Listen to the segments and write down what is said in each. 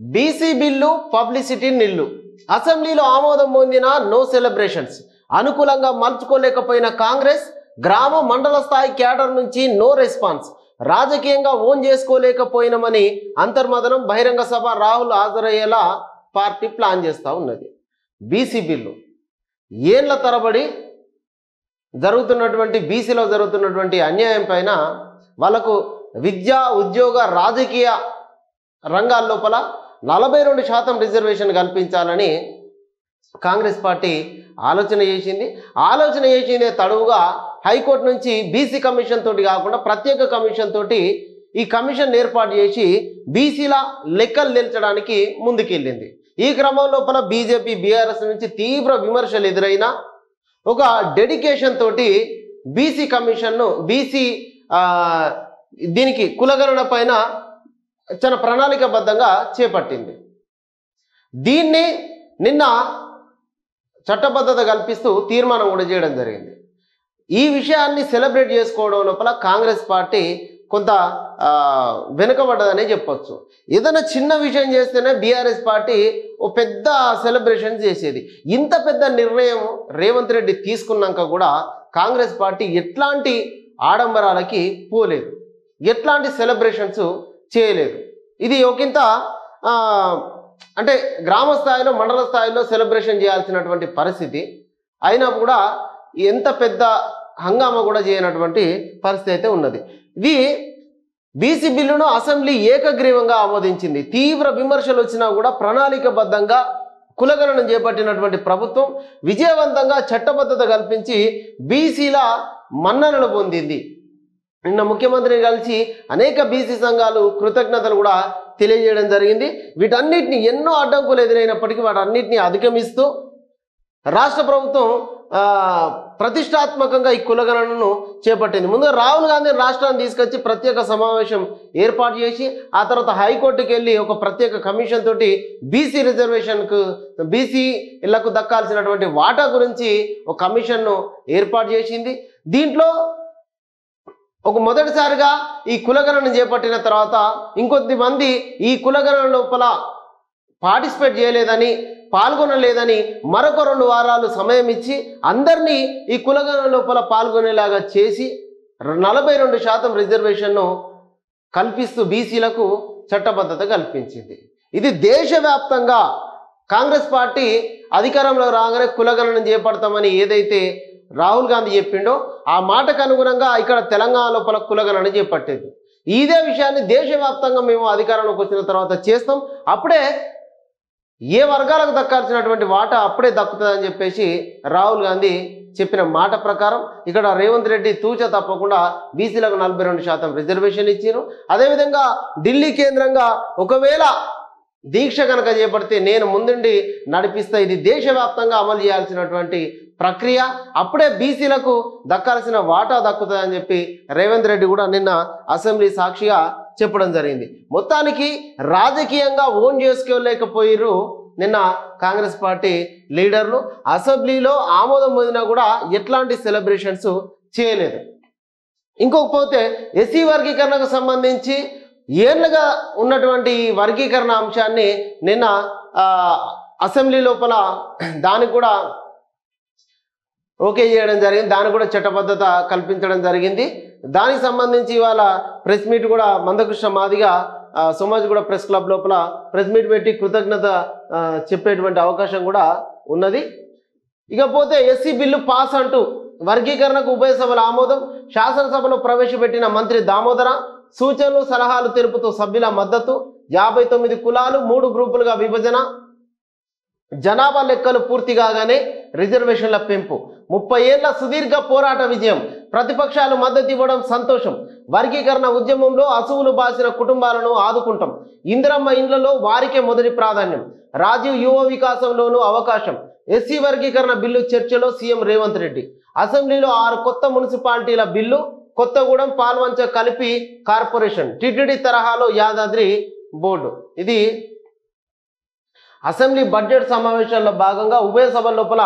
BC bill publicity నిల్లు. అసెంబ్లీలో ఆమోదం పొందిన నో సెలబ్రేషన్స్. అనుకూలంగా మలుచుకోలేకపోయిన కాంగ్రెస్, గ్రామ మండల స్థాయి క్యాడర్ నుంచి నో రెస్పాన్స్. రాజకీయంగా ఓన్ చేసుకోలేకపోయినామని అంతర్మదనం. బహిరంగ సభ రాహుల్ హాజరయ్యేలా పార్టీ ప్లాన్ చేస్తూ ఉన్నది. బీసీ బిల్లు ఏళ్ల తరబడి జరుగుతున్నటువంటి బీసీలో జరుగుతున్నటువంటి అన్యాయం పైన వాళ్ళకు విద్యా, ఉద్యోగ, రాజకీయ రంగాల లోపల 42% రిజర్వేషన్ కల్పించాలని కాంగ్రెస్ పార్టీ ఆలోచన చేసిందే తడువుగా హైకోర్టు నుంచి బీసీ కమిషన్ తోటి కాకుండా ప్రత్యేక కమిషన్ తోటి ఈ కమిషన్ ఏర్పాటు చేసి బీసీల లెక్కలు తేల్చడానికి ముందుకెళ్ళింది. ఈ క్రమం లోపల బీజేపీ, బీఆర్ఎస్ నుంచి తీవ్ర విమర్శలు ఎదురైనా ఒక డెడికేషన్ తోటి బీసీ కమిషన్ను దీనికి కులగణన పైన చాలా ప్రణాళికాబద్ధంగా చేపట్టింది. దీన్ని నిన్న చట్టబద్ధత కల్పిస్తూ తీర్మానం కూడా చేయడం జరిగింది. ఈ విషయాన్ని సెలబ్రేట్ చేసుకోవడం లోపల కాంగ్రెస్ పార్టీ కొంత వెనుకబడ్డదనే చెప్పొచ్చు. ఏదైనా చిన్న విషయం చేస్తేనే బీఆర్ఎస్ పార్టీ ఓ పెద్ద సెలబ్రేషన్ చేసేది. ఇంత పెద్ద నిర్ణయం రేవంత్ రెడ్డి తీసుకున్నాక కూడా కాంగ్రెస్ పార్టీ ఎట్లాంటి ఆడంబరాలకి పోలేదు, ఎట్లాంటి సెలబ్రేషన్స్ చేయలేదు. ఇది ఒకంత అంటే గ్రామ స్థాయిలో, మండల స్థాయిలో సెలబ్రేషన్ చేయాల్సినటువంటి పరిస్థితి అయినా కూడా ఎంత పెద్ద హంగామా కూడా చేయనటువంటి పరిస్థితి అయితే ఉన్నది. ఇది బీసీ బిల్లును అసెంబ్లీ ఏకగ్రీవంగా ఆమోదించింది. తీవ్ర విమర్శలు వచ్చినా కూడా ప్రణాళికబద్ధంగా కులగణన చేపట్టినటువంటి ప్రభుత్వం విజయవంతంగా చట్టబద్ధత కల్పించి బీసీల మన్ననలు పొందింది. నిన్న ముఖ్యమంత్రిని కలిసి అనేక బీసీ సంఘాలు కృతజ్ఞతలు కూడా తెలియజేయడం జరిగింది. వీటన్నిటిని ఎన్నో అడ్డంకులు ఎదురైనప్పటికీ వాటన్నిటిని అధిగమిస్తూ రాష్ట్ర ప్రభుత్వం ప్రతిష్టాత్మకంగా ఈ కులగణనను చేపట్టింది. ముందుగా రాహుల్ గాంధీ రాష్ట్రాన్ని తీసుకొచ్చి ప్రత్యేక సమావేశం ఏర్పాటు చేసి ఆ తర్వాత హైకోర్టుకి వెళ్ళి ఒక ప్రత్యేక కమిషన్ తోటి బీసీ రిజర్వేషన్కు, బీసీలకు దక్కాల్సినటువంటి వాటా గురించి ఒక కమిషన్ను ఏర్పాటు చేసింది. దీంట్లో ఒక మొదటిసారిగా ఈ కులగణన చేపట్టిన తర్వాత ఇంకొద్ది మంది ఈ కులగణన లోపల పార్టిసిపేట్ చేయలేదని, పాల్గొనలేదని మరొక 2 వారాలు సమయం ఇచ్చి అందరినీ ఈ కులగణన లోపల పాల్గొనేలాగా చేసి 42% రిజర్వేషన్ను కల్పిస్తూ బీసీలకు చట్టబద్ధత కల్పించింది. ఇది దేశవ్యాప్తంగా కాంగ్రెస్ పార్టీ అధికారంలో రాగానే కులగణన చేపడతామని ఏదైతే రాహుల్ గాంధీ చెప్పిండో ఆ మాటకు అనుగుణంగా ఇక్కడ తెలంగాణ లోపల కులగణన చేపట్టేది. ఇదే విషయాన్ని దేశవ్యాప్తంగా మేము అధికారంలోకి వచ్చిన తర్వాత చేస్తాం, అప్పుడే ఏ వర్గాలకు దక్కాల్సినటువంటి వాటా అప్పుడే దక్కుతుందని చెప్పేసి రాహుల్ గాంధీ చెప్పిన మాట ప్రకారం ఇక్కడ రేవంత్ రెడ్డి తూచ తప్పకుండా బీసీలకు 42% రిజర్వేషన్ ఇచ్చారు. అదేవిధంగా ఢిల్లీ కేంద్రంగా ఒకవేళ దీక్ష కనుక చేపడితే నేను ముందుండి నడిపిస్తా, ఇది దేశవ్యాప్తంగా అమలు చేయాల్సినటువంటి ప్రక్రియ, అప్పుడే బీసీలకు దక్కాల్సిన వాటా దక్కుతుందని చెప్పి రేవంత్ రెడ్డి కూడా నిన్న అసెంబ్లీ సాక్షిగా చెప్పడం జరిగింది. మొత్తానికి రాజకీయంగా ఓన్ చేసుకోలేకపోయారు నిన్న కాంగ్రెస్ పార్టీ లీడర్లు. అసెంబ్లీలో ఆమోదం పొందినా కూడా ఎట్లాంటి సెలబ్రేషన్స్ చేయలేదు. ఇంకొకపోతే ఎస్సీ వర్గీకరణకు సంబంధించి ఏళ్ళుగా ఉన్నటువంటి వర్గీకరణ అంశాన్ని నిన్న అసెంబ్లీ లోపల దానికి కూడా ఓకే చేయడం జరిగింది, దానికి కూడా చట్టబద్ధత కల్పించడం జరిగింది. దానికి సంబంధించి ఇవాళ ప్రెస్ మీట్ కూడా మందకృష్ణ మాదిగా సోమాజ్ కూడా ప్రెస్ క్లబ్ లోపల ప్రెస్ మీట్ పెట్టి కృతజ్ఞత చెప్పేటువంటి అవకాశం కూడా ఉన్నది. ఇకపోతే ఎస్సీ బిల్లు పాస్ అంటూ వర్గీకరణకు ఉభయ సభల ఆమోదం. శాసనసభలో ప్రవేశపెట్టిన మంత్రి దామోదర సూచనలు సలహాలు తెలుపుతూ సభ్యుల మద్దతు. 59 కులాలు 3 గ్రూపులుగా విభజన. జనాభా లెక్కలు పూర్తి కాగానే రిజర్వేషన్ల పెంపు. 30 ఏళ్ల సుదీర్ఘ పోరాట విజయం. ప్రతిపక్షాలు మద్దతు ఇవ్వడం సంతోషం. వర్గీకరణ ఉద్యమంలో అసువులు బాసిన కుటుంబాలను ఆదుకుంటాం. ఇందిరమ్మ ఇండ్లలో వారికే మొదటి ప్రాధాన్యం. రాజీవ్ యువ వికాసంలోనూ అవకాశం. ఎస్సీ వర్గీకరణ బిల్లు చర్చలో సీఎం రేవంత్ రెడ్డి. అసెంబ్లీలో 6 కొత్త మున్సిపాలిటీల బిల్లు. కొత్తగూడెం, పాల్వంచ కలిపి కార్పొరేషన్. టిటిడి తరహాలో యాదాద్రి బోర్డు. ఇది అసెంబ్లీ బడ్జెట్ సమావేశాల్లో భాగంగా ఉభయ సభల లోపల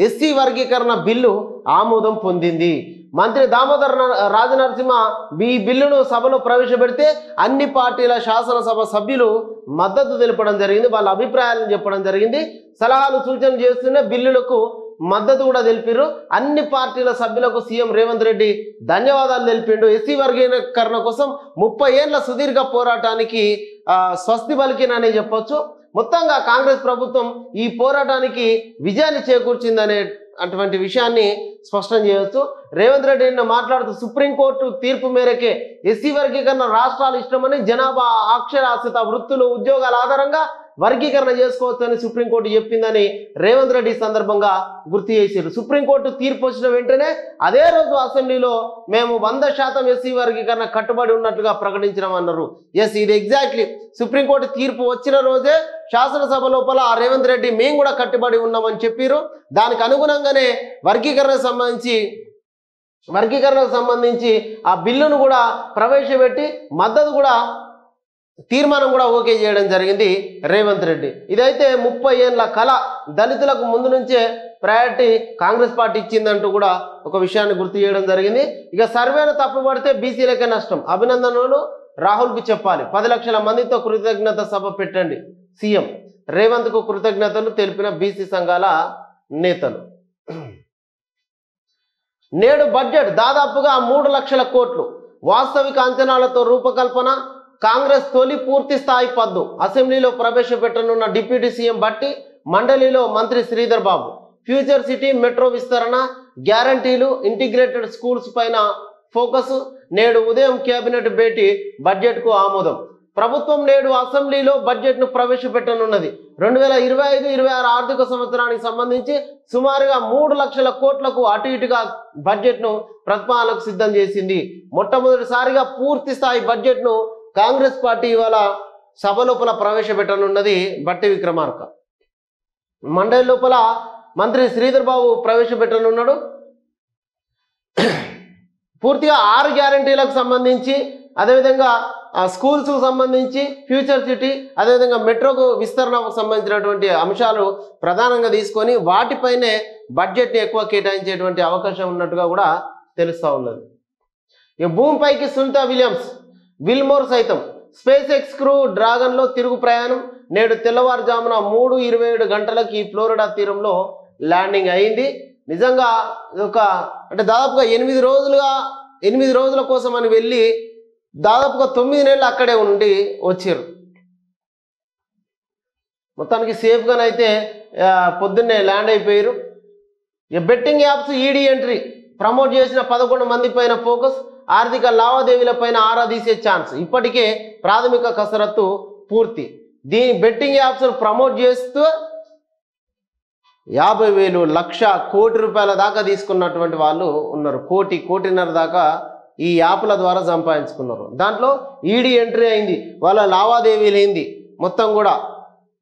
ఎస్సీ వర్గీకరణ బిల్లు ఆమోదం పొందింది. మంత్రి దామోదర్ రాజనరసింహ ఈ బిల్లును సభలో ప్రవేశపెడితే అన్ని పార్టీల శాసనసభ సభ్యులు మద్దతు తెలపడం జరిగింది, వాళ్ళ అభిప్రాయాలను చెప్పడం జరిగింది, సలహాలు సూచనలు చేస్తున్న బిల్లులకు మద్దతు కూడా తెలిపారు. అన్ని పార్టీల సభ్యులకు సీఎం రేవంత్ రెడ్డి ధన్యవాదాలు తెలిపిండు. ఎస్సీ వర్గీకరణ కోసం 30 ఏళ్ల సుదీర్ఘ పోరాటానికి స్వస్తి పలికిననే చెప్పొచ్చు. మొత్తంగా కాంగ్రెస్ ప్రభుత్వం ఈ పోరాటానికి విజయాన్ని చేకూర్చిందనే అటువంటి విషయాన్ని స్పష్టం చేయవచ్చు. రేవంత్ రెడ్డి నిన్న మాట్లాడుతూ సుప్రీంకోర్టు తీర్పు మేరకే ఎస్సీ వర్గీకరణ రాష్ట్రాలు ఇష్టమని, జనాభా, అక్షరాస్యత, వృత్తులు, ఉద్యోగాల ఆధారంగా వర్గీకరణ చేసుకోవచ్చని సుప్రీంకోర్టు చెప్పిందని రేవంత్ రెడ్డి సందర్భంగా గుర్తు చేశారు. సుప్రీంకోర్టు తీర్పు వచ్చిన వెంటనే అదే రోజు అసెంబ్లీలో మేము 100% ఎస్సీ వర్గీకరణ కట్టుబడి ఉన్నట్లుగా ప్రకటించినామన్నారు. ఎస్, ఇది ఎగ్జాక్ట్లీ సుప్రీంకోర్టు తీర్పు వచ్చిన రోజే శాసనసభ లోపల రేవంత్ రెడ్డి మేము కూడా కట్టుబడి ఉన్నామని చెప్పారు. దానికి అనుగుణంగానే వర్గీకరణకు సంబంధించి ఆ బిల్లును కూడా ప్రవేశపెట్టి మద్దతు కూడా తీర్మానం కూడా ఓకే చేయడం జరిగింది రేవంత్ రెడ్డి. ఇదైతే 30 ఏళ్ల కళ, దళితులకు ముందు నుంచే ప్రయారిటీ కాంగ్రెస్ పార్టీ ఇచ్చిందంటూ కూడా ఒక విషయాన్ని గుర్తు చేయడం జరిగింది. ఇక సర్వేను తప్పుపడితే బీసీలకే నష్టం, అభినందనలు రాహుల్కు చెప్పాలి, 10 లక్షల మందితో కృతజ్ఞత సభ పెట్టండి సీఎం. రేవంత్కు కృతజ్ఞతలు తెలిపిన బీసీ సంఘాల నేతలు. నేడు బడ్జెట్ దాదాపుగా 3 లక్షల కోట్లు, వాస్తవిక అంచనాలతో రూపకల్పన, కాంగ్రెస్ తొలి పూర్తి స్థాయి పద్దు అసెంబ్లీలో ప్రవేశపెట్టనున్న డిప్యూటీ సీఎం భట్టి, మండలిలో మంత్రి Sridhar Babu. Future city, metro విస్తరణ, గ్యారంటీలు, ఇంటిగ్రేటెడ్ స్కూల్స్ పైన ఫోకస్. నేడు ఉదయం కేబినెట్ భేటీ, బడ్జెట్కు ఆమోదం. ప్రభుత్వం నేడు అసెంబ్లీలో బడ్జెట్ను ప్రవేశపెట్టనున్నది. 2025-26 ఆర్థిక సంవత్సరానికి సంబంధించి సుమారుగా 3 లక్షల కోట్లకు అటు ఇటుగా బడ్జెట్ను ప్రతిపాదనకు సిద్ధం చేసింది. మొట్టమొదటిసారిగా పూర్తి స్థాయి బడ్జెట్ను కాంగ్రెస్ పార్టీ ఇవాళ సభ లోపల ప్రవేశపెట్టనున్నది బట్టి విక్రమార్క. మండలి లోపల మంత్రి శ్రీధర్ బాబు ప్రవేశపెట్టనున్నాడు. పూర్తిగా 6 గ్యారంటీలకు సంబంధించి, అదేవిధంగా స్కూల్స్కు సంబంధించి, ఫ్యూచర్ సిటీ, అదేవిధంగా మెట్రోకు విస్తరణకు సంబంధించినటువంటి అంశాలు ప్రధానంగా తీసుకొని వాటిపైనే బడ్జెట్ని ఎక్కువ కేటాయించేటువంటి అవకాశం ఉన్నట్టుగా కూడా తెలుస్తూ ఉన్నది. ఇక భూమిపైకి సునీత విలియమ్స్, విల్మోర్ సైతం స్పేస్ ఎక్స్ క్రూ డ్రాగన్లో తిరుగు ప్రయాణం. నేడు తెల్లవారుజామున 3:27 గంటలకి ఫ్లోరిడా తీరంలో ల్యాండింగ్ అయింది. నిజంగా అంటే దాదాపుగా 8 రోజుల కోసం అని వెళ్ళి దాదాపుగా 9 నెలలు అక్కడే ఉండి వచ్చారు. మొత్తానికి సేఫ్గానైతే పొద్దున్నే ల్యాండ్ అయిపోయారు. Betting apps ED entry, promote చేసిన 11 మంది పైన ఫోకస్, ఆర్థిక లావాదేవీలపైన ఆరా తీసే ఛాన్స్. ఇప్పటికే ప్రాథమిక కసరత్తు పూర్తి. దీని బెట్టింగ్ యాప్స్ ప్రమోట్ చేస్తూ 50,000, 1,00,000, కోటి రూపాయల దాకా తీసుకున్నటువంటి వాళ్ళు ఉన్నారు. 1,00,00,000, 1,50,000 దాకా ఈ యాప్ల ద్వారా సంపాదించుకున్నారు. దాంట్లో ఈడీ ఎంట్రీ అయింది, వాళ్ళ లావాదేవీలు అయింది, మొత్తం కూడా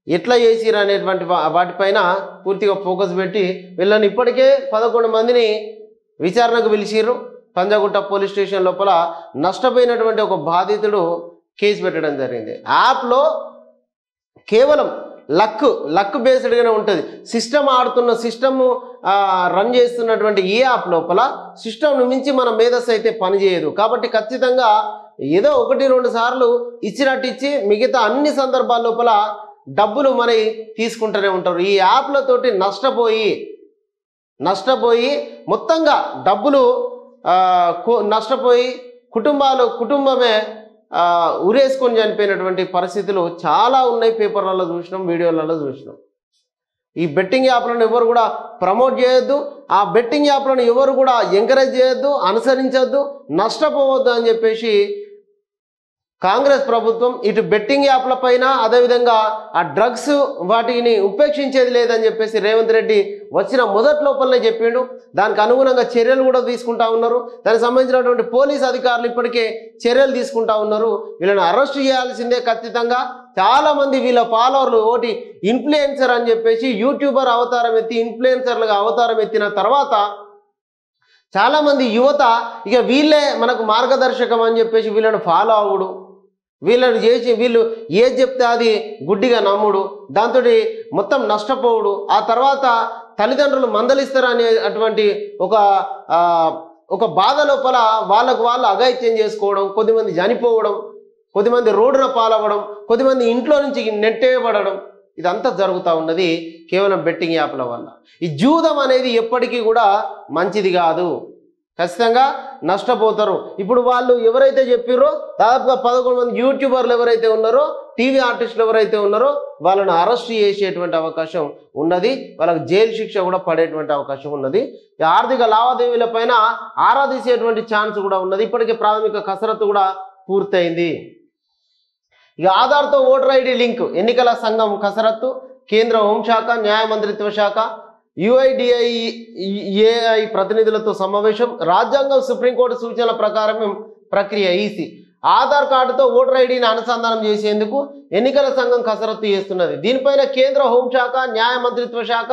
ఎట్లా చేసిరు అనేటువంటి వాటిపైన పూర్తిగా ఫోకస్ పెట్టి వీళ్ళని ఇప్పటికే 11 మందిని విచారణకు పిలిచిర్రు. పంజాగుట్ట పోలీస్ స్టేషన్ లోపల నష్టపోయినటువంటి ఒక బాధితుడు కేసు పెట్టడం జరిగింది. యాప్లో కేవలం లక్ బేస్డ్గానే ఉంటుంది. సిస్టమ్ ఆడుతున్న సిస్టమ్ రన్ చేస్తున్నటువంటి ఈ యాప్ లోపల సిస్టమ్ను మించి మన మేధస్సు అయితే పనిచేయదు. కాబట్టి ఖచ్చితంగా ఏదో 1-2 సార్లు ఇచ్చినట్టు ఇచ్చి మిగతా అన్ని సందర్భాల లోపల డబ్బులు మరి తీసుకుంటూనే ఉంటారు. ఈ యాప్లతోటి నష్టపోయి మొత్తంగా డబ్బులు నష్టపోయి కుటుంబమే ఉరేసుకొని చనిపోయినటువంటి పరిస్థితులు చాలా ఉన్నాయి. పేపర్లలో చూసినాం, వీడియోలలో చూసినాం. ఈ బెట్టింగ్ యాప్లను ఎవరు కూడా ప్రమోట్ చేయొద్దు, ఆ బెట్టింగ్ యాప్లను ఎవరు కూడా ఎంకరేజ్ చేయొద్దు, అనుసరించొద్దు, నష్టపోవద్దు అని చెప్పేసి కాంగ్రెస్ ప్రభుత్వం ఇటు బెట్టింగ్ యాప్ల పైన, అదేవిధంగా ఆ డ్రగ్స్ వాటిని ఉపేక్షించేది లేదని చెప్పేసి రేవంత్ రెడ్డి వచ్చిన మొదటి లోపలనే చెప్పిండు. దానికి అనుగుణంగా చర్యలు కూడా తీసుకుంటా ఉన్నారు. దానికి సంబంధించినటువంటి పోలీస్ అధికారులు ఇప్పటికే చర్యలు తీసుకుంటా ఉన్నారు. వీళ్ళని అరెస్ట్ చేయాల్సిందే ఖచ్చితంగా. చాలామంది వీళ్ళ ఫాలోవర్లు ఒకటి ఇన్ఫ్లుయెన్సర్ అని చెప్పేసి యూట్యూబర్ అవతారం ఎత్తి ఇన్ఫ్లుయెన్సర్లుగా అవతారం ఎత్తిన తర్వాత చాలామంది యువత ఇక వీళ్ళే మనకు మార్గదర్శకం అని చెప్పేసి వీళ్ళని ఫాలో అవ్వడు, వీళ్ళని చేసి వీళ్ళు ఏది చెప్తే అది గుడ్డిగా నమ్ముడు, దాంతో మొత్తం నష్టపోవుడు. ఆ తర్వాత తల్లిదండ్రులు మందలిస్తారు అనే అటువంటి ఒక బాధ లోపల వాళ్ళకు వాళ్ళు అఘాయిత్యం చేసుకోవడం, కొద్దిమంది చనిపోవడం, కొద్దిమంది రోడ్డున పాలవ్వడం, కొద్దిమంది ఇంట్లో నుంచి నెట్టేయబడడం, ఇదంతా జరుగుతూ ఉన్నది కేవలం బెట్టింగ్ యాప్ల వల్ల. ఈ జూదం అనేది ఎప్పటికీ కూడా మంచిది కాదు, ఖచ్చితంగా నష్టపోతారు. ఇప్పుడు వాళ్ళు ఎవరైతే చెప్పారో దాదాపుగా 11 మంది యూట్యూబర్లు ఎవరైతే ఉన్నారో, టీవీ ఆర్టిస్టులు ఎవరైతే ఉన్నారో వాళ్ళను అరెస్ట్ చేసేటువంటి అవకాశం ఉన్నది, వాళ్ళకి జైలు శిక్ష కూడా పడేటువంటి అవకాశం ఉన్నది. ఈ ఆర్థిక లావాదేవీల పైన ఆరా తీసేటువంటి ఛాన్స్ కూడా ఉన్నది. ఇప్పటికే ప్రాథమిక కసరత్తు కూడా పూర్తయింది. ఇక ఆధార్తో ఓటర్ ఐడి లింక్, ఎన్నికల సంఘం కసరత్తు, కేంద్ర హోంశాఖ, న్యాయ మంత్రిత్వ శాఖ, UIDAI ప్రతినిధులతో సమావేశం. రాజ్యాంగం, సుప్రీంకోర్టు సూచనల ప్రకారం ప్రక్రియ. ఈసీ ఆధార్ కార్డుతో ఓటర్ ఐడిని అనుసంధానం చేసేందుకు ఎన్నికల సంఘం కసరత్తు చేస్తున్నది. దీనిపైన కేంద్ర హోంశాఖ, న్యాయ మంత్రిత్వ శాఖ,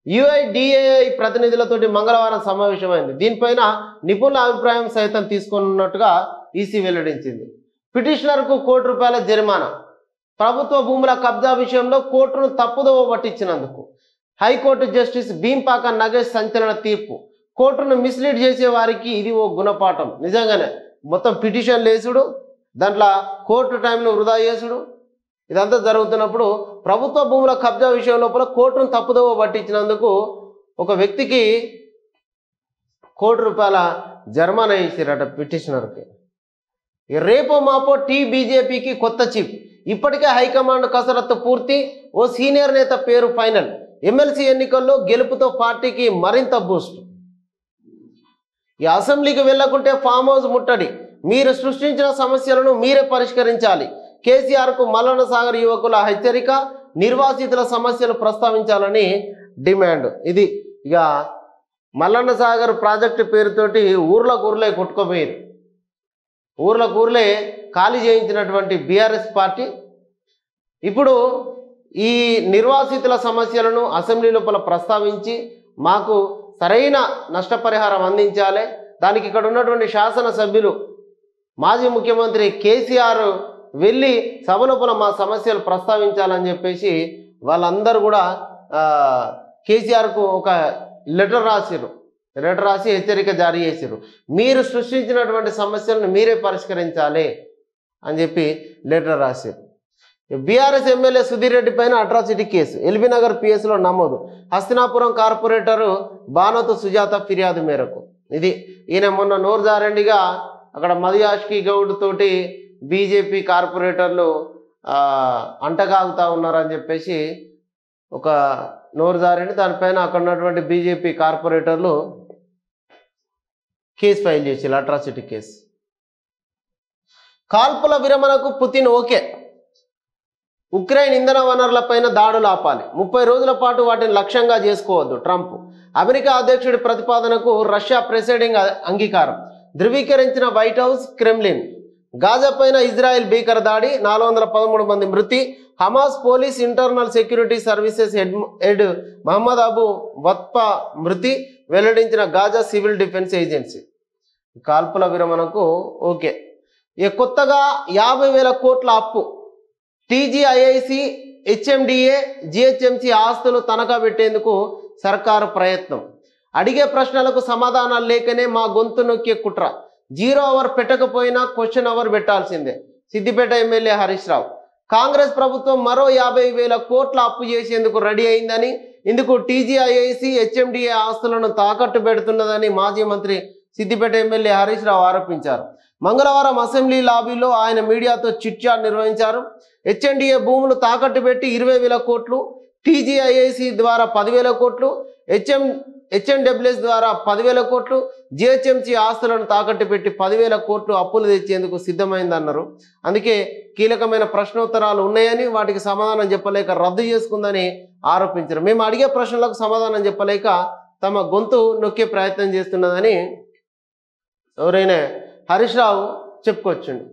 UIDAI ప్రతినిధులతోటి మంగళవారం సమావేశమైంది. దీనిపైన నిపుణుల అభిప్రాయం సైతం తీసుకున్నట్టుగా ఈసీ వెల్లడించింది. పిటిషనర్కు ₹1 జరిమానా. ప్రభుత్వ భూముల కబ్జా విషయంలో కోర్టును తప్పుదోవ పట్టించినందుకు హైకోర్టు జస్టిస్ భీంపాక నగేష్ సంచలన తీర్పు. కోర్టును మిస్లీడ్ చేసే వారికి ఇది ఓ గుణపాఠం. నిజంగానే మొత్తం పిటిషన్లు వేసుడు, దాంట్లో కోర్టు టైంను వృధా చేసుడు, ఇదంతా జరుగుతున్నప్పుడు ప్రభుత్వ భూముల కబ్జా విషయం లోపల కోర్టును తప్పుదోవ పట్టించినందుకు ఒక వ్యక్తికి ₹1 జరిమానా వేసారట పిటిషనర్కి. రేపో మాపో బీజేపీకి కొత్త చీఫ్. ఇప్పటికే హైకమాండ్ కసరత్తు పూర్తి, ఓ సీనియర్ నేత పేరు ఫైనల్. ఎమ్మెల్సీ ఎన్నికల్లో గెలుపుతో పార్టీకి మరింత బూస్ట్. ఈ అసెంబ్లీకి వెళ్లకుంటే ఫామ్ హౌస్ ముట్టడి, మీరు సృష్టించిన సమస్యలను మీరే పరిష్కరించాలి. కేసీఆర్కు మల్లన్న సాగర్ యువకుల హెచ్చరిక, నిర్వాసితుల సమస్యలు ప్రస్తావించాలని డిమాండ్. ఇది ఇక మల్లన్న సాగర్ ప్రాజెక్టు పేరుతోటి ఊర్లే కొట్టుకుపోయారు. ఊర్లే ఖాళీ చేయించినటువంటి బీఆర్ఎస్ పార్టీ ఇప్పుడు ఈ నిర్వాసితుల సమస్యలను అసెంబ్లీ లోపల ప్రస్తావించి మాకు సరైన నష్టపరిహారం అందించాలి, దానికి ఇక్కడ ఉన్నటువంటి శాసనసభ్యులు మాజీ ముఖ్యమంత్రి కేసీఆర్ వెళ్ళి సభ లోపల మా సమస్యలు ప్రస్తావించాలని చెప్పేసి వాళ్ళందరూ కూడా కేసీఆర్కు ఒక లెటర్ రాసి హెచ్చరిక జారీ చేశారు. మీరు సృష్టించినటువంటి సమస్యలను మీరే పరిష్కరించాలి అని చెప్పి లెటర్ రాశారు. బీఆర్ఎస్ ఎమ్మెల్యే సుధీర్ రెడ్డి పైన అట్రాసిటీ కేసు ఎల్బీ నగర్ పిఎస్లో నమోదు. హస్తినాపురం కార్పొరేటరు బానోతు సుజాత ఫిర్యాదు మేరకు. ఇది ఈయన మొన్న నోరు జారండిగా అక్కడ మధుయాష్కి గౌడ్ తోటి బీజేపీ కార్పొరేటర్లు అంటగాగుతూ ఉన్నారని చెప్పేసి ఒక నోరు జారండి. దానిపైన అక్కడ ఉన్నటువంటి బీజేపీ కార్పొరేటర్లు కేసు ఫైల్ చేసి అట్రాసిటీ కేసు. కాల్పుల విరమణకు పుతిన్ ఓకే, ఉక్రెయిన్ ఇంధన వనరులపైన దాడులు ఆపాలి, 30 రోజుల పాటు వాటిని లక్ష్యంగా చేసుకోవద్దు ట్రంప్. అమెరికా అధ్యక్షుడి ప్రతిపాదనకు రష్యా ప్రెసిడెంట్ అంగీకారం. ధృవీకరించిన వైట్ హౌస్, క్రెమ్లిన్. గాజా పైన ఇజ్రాయెల్ భీకర దాడి, 413 మంది మృతి. Hamas police internal security services head Mohammed Abu Watfa మృతి, వెల్లడించిన గాజా సివిల్ డిఫెన్స్ ఏజెన్సీ. కాల్పుల విరమణకు ఓకే. ఇక కొత్తగా 50,000 కోట్ల అప్పు. టీజీఐఐసి, హెచ్ఎండిఏ, జిహెచ్ఎంసి ఆస్తులు తనఖా పెట్టేందుకు సర్కారు ప్రయత్నం. అడిగే ప్రశ్నలకు సమాధానాలు లేకనే మా గొంతు నొక్కే కుట్ర. 0 అవర్ పెట్టకపోయినా క్వశ్చన్ అవర్ పెట్టాల్సిందే. సిద్దిపేట ఎమ్మెల్యే హరీష్ రావు. కాంగ్రెస్ ప్రభుత్వం మరో 50,000 కోట్ల అప్పు చేసేందుకు రెడీ అయిందని, ఇందుకు టీజీఐఐసి, హెచ్ఎండిఏ ఆస్తులను తాకట్టు పెడుతున్నదని మాజీ మంత్రి సిద్దిపేట ఎమ్మెల్యే హరీష్ రావు ఆరోపించారు. మంగళవారం అసెంబ్లీ లాబీలో ఆయన మీడియాతో చిట్చాట్ నిర్వహించారు. హెచ్ఎండిఏ భూములు తాకట్టు పెట్టి 20,000 కోట్లు, టీజీఐఐసి ద్వారా 10,000 కోట్లు, హెచ్ఎన్డబ్ల్యూఎస్ ద్వారా 10,000 కోట్లు, జిహెచ్ఎంసి ఆస్తులను తాకట్టు పెట్టి 10,000 కోట్లు అప్పులు తెచ్చేందుకు సిద్ధమైందన్నారు. అందుకే కీలకమైన ప్రశ్నోత్తరాలు ఉన్నాయని వాటికి సమాధానం చెప్పలేక రద్దు చేసుకుందని ఆరోపించారు. మేము అడిగే ప్రశ్నలకు సమాధానం చెప్పలేక తమ గొంతు నొక్కే ప్రయత్నం చేస్తున్నదని ఎవరైనా హరీష్ రావు చెప్పుకొచ్చిండు.